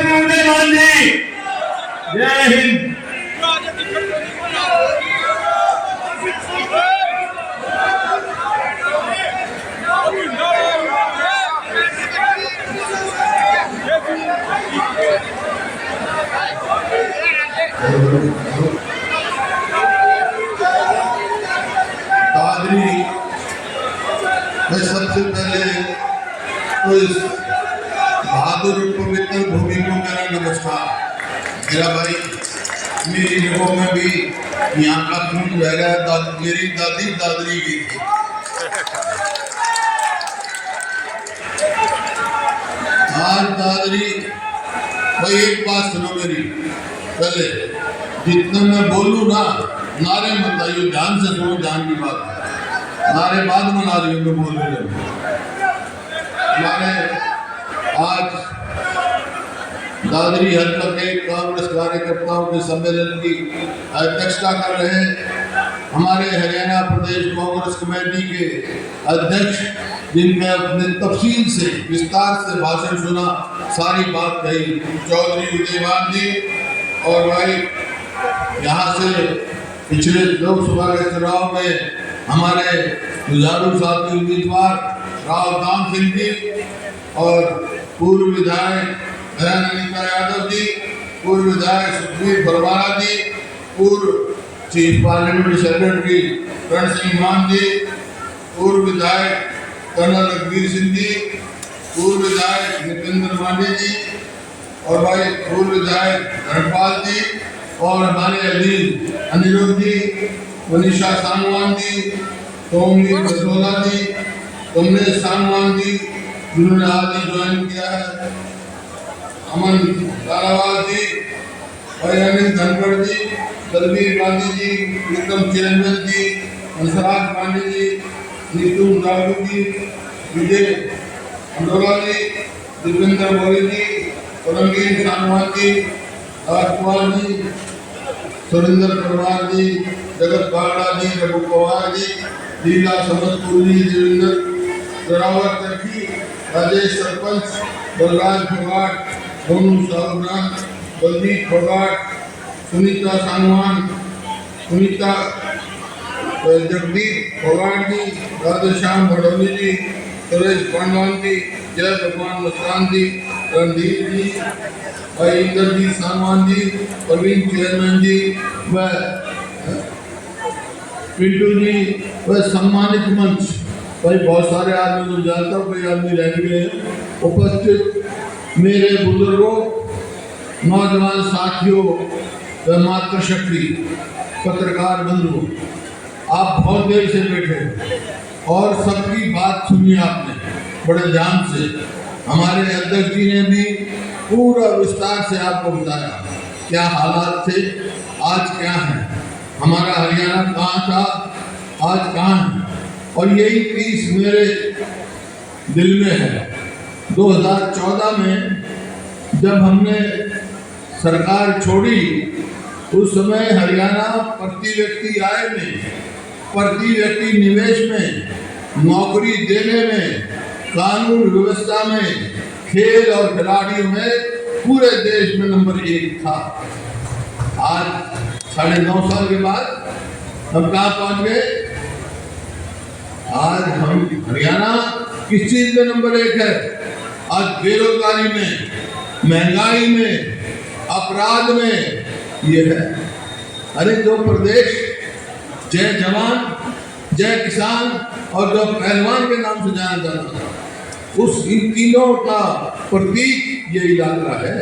चौधरी उदयमान जी, जय हिंद। दादरी मैं सबसे पहले तो इस बहादुर पवित्र भूमि को मेरा नमस्कार। मेरा भाई मेरी जगहों में भी यहाँ का खून बह रहा है। मेरी दादी दादरी की थी। आज दादरी भाई एक बात सुनो मेरी, पहले जितना मैं बोलूँ ना, नारे मत आइए, ध्यान से सुनो, ध्यान की बात है। नारे बाद में नारे में बोल रहे हैं। हमारे आज दादरी हल्का के कांग्रेस कार्यकर्ताओं के सम्मेलन की अध्यक्षता कर रहे हैं हमारे हरियाणा प्रदेश कांग्रेस कमेटी के अध्यक्ष, जिनमें अपने तफसील से विस्तार से भाषण सुना, सारी बात कही, चौधरी उदयमान जी। और भाई यहाँ से पिछले लोकसभा के चुनाव में हमारे जुझारू साहब के उम्मीदवार राव दाम सिंह जी और पूर्व विधायक अनिता यादव जी, पूर्व विधायक सुखबीर बरवाला जी, पूर्व chief parliament secretary Karan Singh मान जी, पूर्व विधायक कर्नल रघुवीर सिंह जी, पूर्व विधायक नितेंद्र मांडे जी और भाई पूर्व विधायक धर्मपाल जी और हमारे अजीज अनिरुद्ध जी, मनीषा सांगवान जी, टोमी बसोला जी, कमलेश सांगवान जी जिन्होंने आज ही ज्वाइन किया है, अमन तारावाल जी, भाई अनिल धनखड़ जी, दलवीर गांधी जी, विक्रम चिरंजन जी, हंसराज पांडे जी, नीतू राघव जी, विजय अंडोला जी, दीपेंद्र बोरी जी, परमवीर सांगवान जी, राजकुमार जी, सुरेंद्र परमार जी, जगत बागड़ा जी, रघु पवार जी, लीला समस्तपुर जी, देवेंद्र जरावर चरखी, राजेश सरपंच, बलराज फोगाट, सोनू साहब, बलदीप फोगाट, सुनीता सांगवान, सुनीता जगदीप फोगाट जी, राधेश्याम भड़ोली जी, सुरेश पांडवान जी, जय भगवान मस्तान जी, रणधीर जी, भाई इंद्रजीत सांगवान जी, प्रवीण चेयरमैन जी व पिंटू जी व सम्मानित मंच, भाई बहुत सारे आदमी को जानता हूँ, कई आदमी रह गए हैं। उपस्थित मेरे बुजुर्गों, नौजवान साथियों व मातृशक्ति पत्रकार बंधुओं, आप बहुत देर से बैठे और सबकी बात सुनी आपने बड़े ध्यान से। हमारे अध्यक्ष जी ने भी पूरा विस्तार से आपको बताया क्या हालात थे, आज क्या है, हमारा हरियाणा कहाँ था, आज कहाँ है। और यही पीस मेरे दिल में है। 2014 में जब हमने सरकार छोड़ी, उस समय हरियाणा प्रति व्यक्ति आय में, प्रति व्यक्ति निवेश में, नौकरी देने में, कानून व्यवस्था में, खेल और खिलाड़ियों में पूरे देश में नंबर 1 था। आज 9.5 साल के बाद हम कहाँ पहुँच गए? आज हम हरियाणा किस चीज में नंबर 1 है? आज बेरोजगारी में, महंगाई में, अपराध में ये है। अरे जो प्रदेश जय जवान, जय किसान और जो पहलवान के नाम से जाना जाता था, उस इन तीनों का प्रतीक ये इलाका है।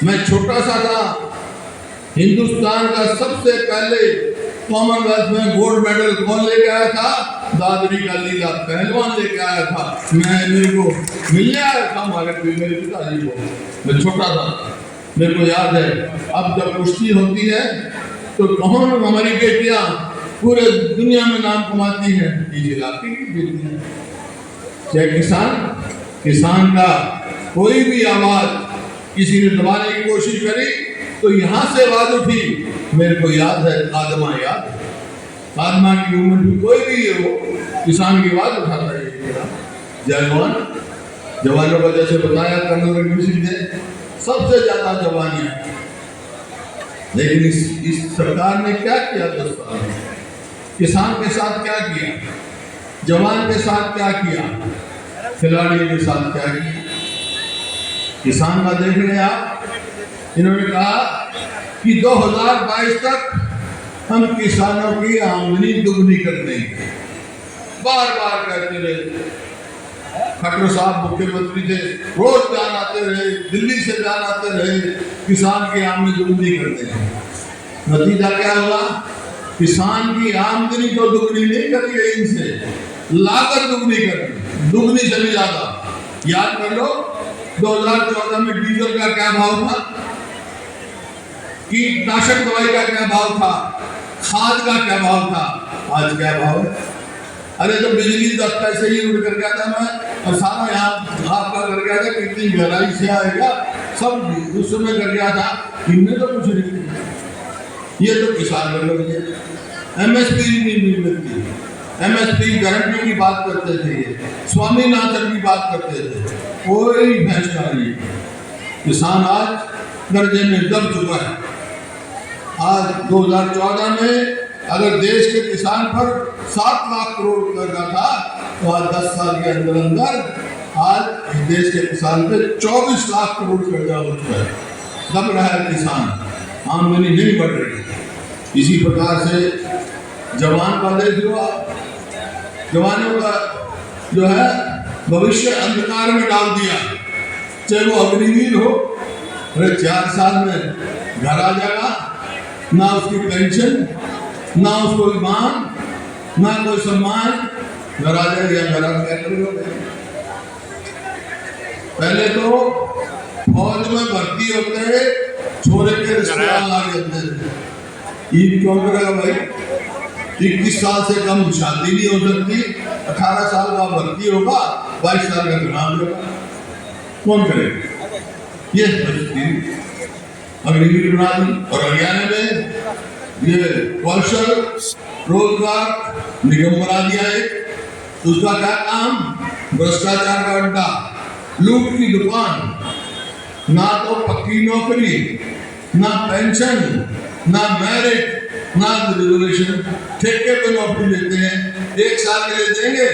मैं छोटा सा था, हिंदुस्तान का सबसे पहले कॉमनवेल्थ में गोल्ड मेडल कौन लेके आया था? दादरी का लीला पहलवान लेके आया था। मेरे को मिलने आया था हमारे मेरे पिताजी को। मैं छोटा था, मेरे को याद है। अब जब कुश्ती होती है तो कौन हमारी बेटियां पूरे दुनिया में नाम कमाती हैं? इस इलाके की बेटियां। चाहे किसान का कोई भी आवाज किसी ने दबाने की कोशिश करी तो यहाँ से आवाज उठी। मेरे को याद है, आदमा याद है, आदमा की उम्र भी कोई भी हो, किसान की आवाज उठाता है। जवान, जवानों का जैसे बताया कर्नल रघुवीर सिंह ने, सबसे ज्यादा जवानियां। लेकिन इस सरकार ने क्या किया 10 साल में? किसान के साथ क्या किया, जवान के साथ क्या किया, खिलाड़ियों के साथ क्या किया? किसान का देख रहे हैं आप, इन्होंने कहा कि 2022 तक हम किसानों की आमदनी दुगनी कर देंगे। बार बार कहते रहे, खट्टर साहब मुख्यमंत्री थे, रोज बयान आते रहे, दिल्ली से बयान आते रहे, किसान की आमदनी दुगनी कर देंगे। नतीजा क्या हुआ? किसान की आमदनी तो दुगनी नहीं करी गई, इनसे लागत दुगनी कर दी, दुगनी से भी ज्यादा। याद कर लो 2014 में डीजल का क्या भाव था, कीटनाशक दवाई का क्या भाव था, खाद का क्या भाव था, आज क्या भाव है? अरे तो बिजली 10 पैसे ही उड़ कर गया था मैं, और सारा यहाँ आपका कर गया था, कितनी गहराई से आएगा सब उस समय कर गया था, इनने तो कुछ नहीं किया। ये तो किसान लोग एमएसपी नहीं मिलती, एमएसपी गारंटी की बात करते थे, स्वामीनाथन की बात करते थे, कोई फैसला नहीं। किसान आज कर्जे में दब चुका है। आज 2014 में अगर देश के किसान पर 7 लाख करोड़ कर्जा था, तो आज 10 साल के अंदर अंदर आज देश के किसान पे 24 लाख करोड़ कर्जा हो चुका है। दब रहा है किसान, आमदनी नहीं बढ़ रही। इसी प्रकार से जवान का देख लो आप, जवानों का जो है भविष्य अंधकार में डाल दिया, चाहे वो अग्निवीर हो। अरे 4 साल में घर आ जाएगा, ना उसकी पेंशन, ना उसको विमान, ना कोई सम्मान, घर आ जाएगा, घर आ क्या करोगे? पहले तो फौज में भर्ती होते छोरे के रिश्तेदार लाग जाते थे। ईद क्यों करेगा भाई? 21 साल से कम शादी नहीं हो सकती, 18 साल का भर्ती होगा, 22 साल का चुनाव होगा, कौन करेगा? ये अग्निवीर बना दी। और हरियाणा में ये कौशल रोजगार निगम बना दिया है। उसका क्या काम? भ्रष्टाचार का अड्डा, लूट की दुकान, ना तो पक्की नौकरी, ना पेंशन, ना मेरिट, ना रिजर्वेशन, ठेके पे नौकरी देते हैं। 1 साल के लिए देंगे,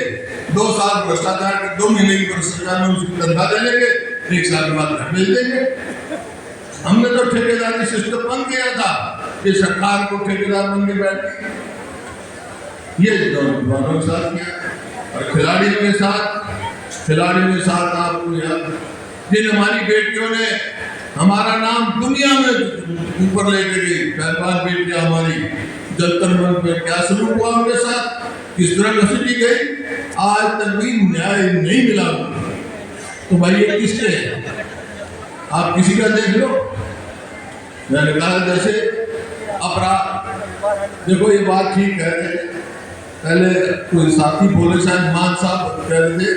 2 साल भ्रष्टाचार के 2 महीने की भ्रष्टाचार में उसकी तनख्वाह दे देंगे, 1 साल के बाद घर भेज देंगे। हमने तो ठेकेदारी सिस्टम बंद किया था कि सरकार को ठेकेदार बन के बैठ, ये दोनों के साथ किया। और खिलाड़ियों के साथ आपको याद, जिन हमारी बेटियों ने हमारा नाम दुनिया में ऊपर लेके गई, पहलवान बेटियां हमारी, जंतर मंतर पे क्या सलूक हुआ उनके साथ, किस तरह घसीटी गई, आज तक भी न्याय नहीं मिला। तो भाई ये किसके है? आप किसी का देख लो। मैंने कहा जैसे अपराध, देखो ये बात ठीक है, पहले कोई साथी बोले, शायद मान साहब कह रहे थे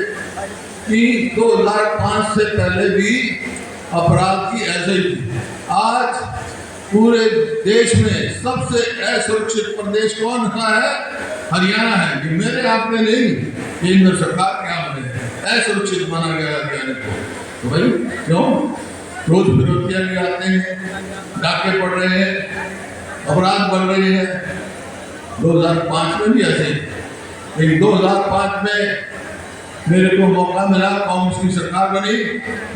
कि 2005 से पहले भी अपराध की ऐसे ही थी। आज पूरे देश में सबसे असुरक्षित प्रदेश कौन सा है? हरियाणा है। कि मेरे आपने नहीं, केंद्र सरकार के आपने असुरक्षित माना गया हरियाणा को। तो भाई क्यों? रोज विरोधियां भी आते हैं, डाके पड़ रहे हैं, अपराध बढ़ रहे हैं। 2005 में भी ऐसे, लेकिन 2005 में मेरे को मौका मिला, कांग्रेस की सरकार बनी,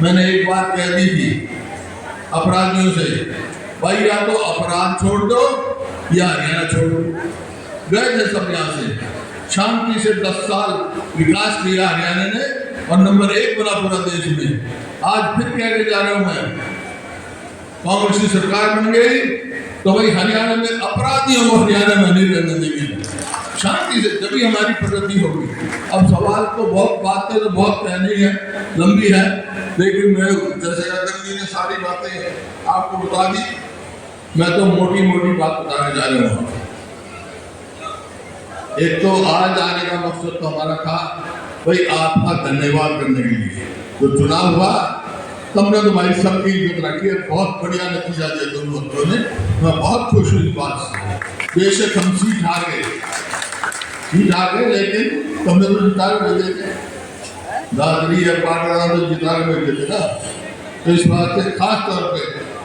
मैंने एक बात कह दी थी अपराधियों से, भाई या तो अपराध छोड़ दो या हरियाणा छोड़ दो। गए थे सब यहाँ से, शांति से 10 साल विकास किया हरियाणा ने और नंबर 1 बना पूरा देश में। आज फिर कह के जा रहा हूं मैं, कांग्रेस की सरकार बन गई तो भाई हरियाणा में अपराधियों को हरियाणा में नहीं रहने देंगे, शांति से, तभी हमारी प्रगति होगी। अब सवाल तो बातें तो बहुत कहनी है, लंबी है, लेकिन मैं जैसे रतन जी ने सारी बातें आपको बता दी, मैं तो मोटी मोटी बात बताने जा रहा हूँ। एक तो आज आने का मकसद तो हमारा था भाई आपका धन्यवाद करने के लिए। तो चुनाव हुआ, तुमने तुम्हारी सबकी इज्जत रखी है, बहुत बढ़िया नतीजा दिया तुम लोगों ने, मैं बहुत खुश हूँ इस बात से। बेशक हम सीट हार गए, लेकिन तुमने तो जिता के भेजे थे, दादरी या पाटरा तो जिता के भेजे थे ना, तो इस बात से खास तौर पे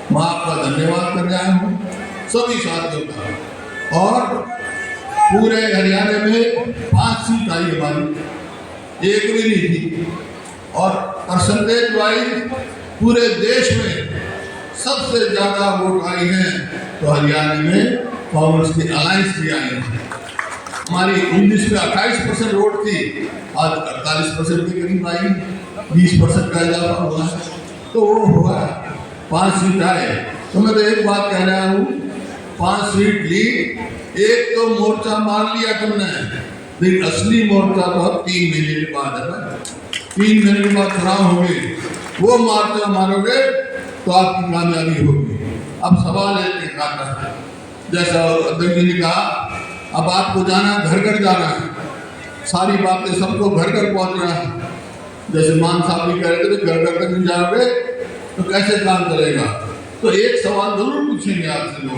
मैं आपका धन्यवाद करने आया हूँ सभी साथियों का। और पूरे हरियाणा में 5 सीट आई हमारी, एक भी नहीं थी। और परसेंटेज वाइज पूरे देश में सबसे ज्यादा वोट आई हैं तो हरियाणा में कांग्रेस की अलायंस की आई है। हमारी 19 में 28% वोट थी, आज 48% के करीब आई, 20% का इजाफा हुआ है। तो वो हुआ 5 सीट आए। तो मैं तो एक बात कह रहा हूँ, 5 सीट ली, एक तो मोर्चा मार लिया तुमने, लेकिन असली मोर्चा तो अब 3 महीने के बाद है। 3 महीने के बाद चुनाव होंगे, वो मोर्चा मारोगे तो आपकी कामयाबी होगी। अब सवाल एक आता है, जैसा अध्यक्ष जी ने कहा, अब आपको जाना, घर घर जाना है, सारी बातें सबको घर घर पहुंचना है। जैसे मान साहब भी कह रहे थे कि घर घर तक नहीं जाओगे तो कैसे काम चलेगा। तो एक सवाल जरूर पूछेंगे आपसे लोग,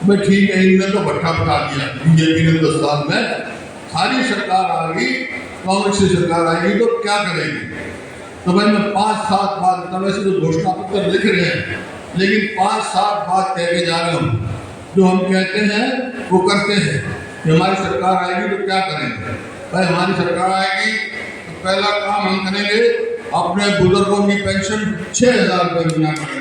भाई ठीक है, इनने तो भट्ठा बिठा दिया, बीजेपी ने 10 साल में, सारी सरकार आ गई, कांग्रेस की सरकार आएगी तो क्या करेगी। तो भाई मैं 5-7 बात, वैसे तो घोषणा पत्र लिख रहे हैं, लेकिन 5-7 बात कह के जा रहा हूँ। जो हम कहते हैं वो करते हैं कि हमारी सरकार आएगी तो क्या करेंगे। भाई हमारी सरकार आएगी तो पहला काम हम करेंगे, अपने बुजुर्गों की पेंशन 6,000 रुपये देना करेंगे।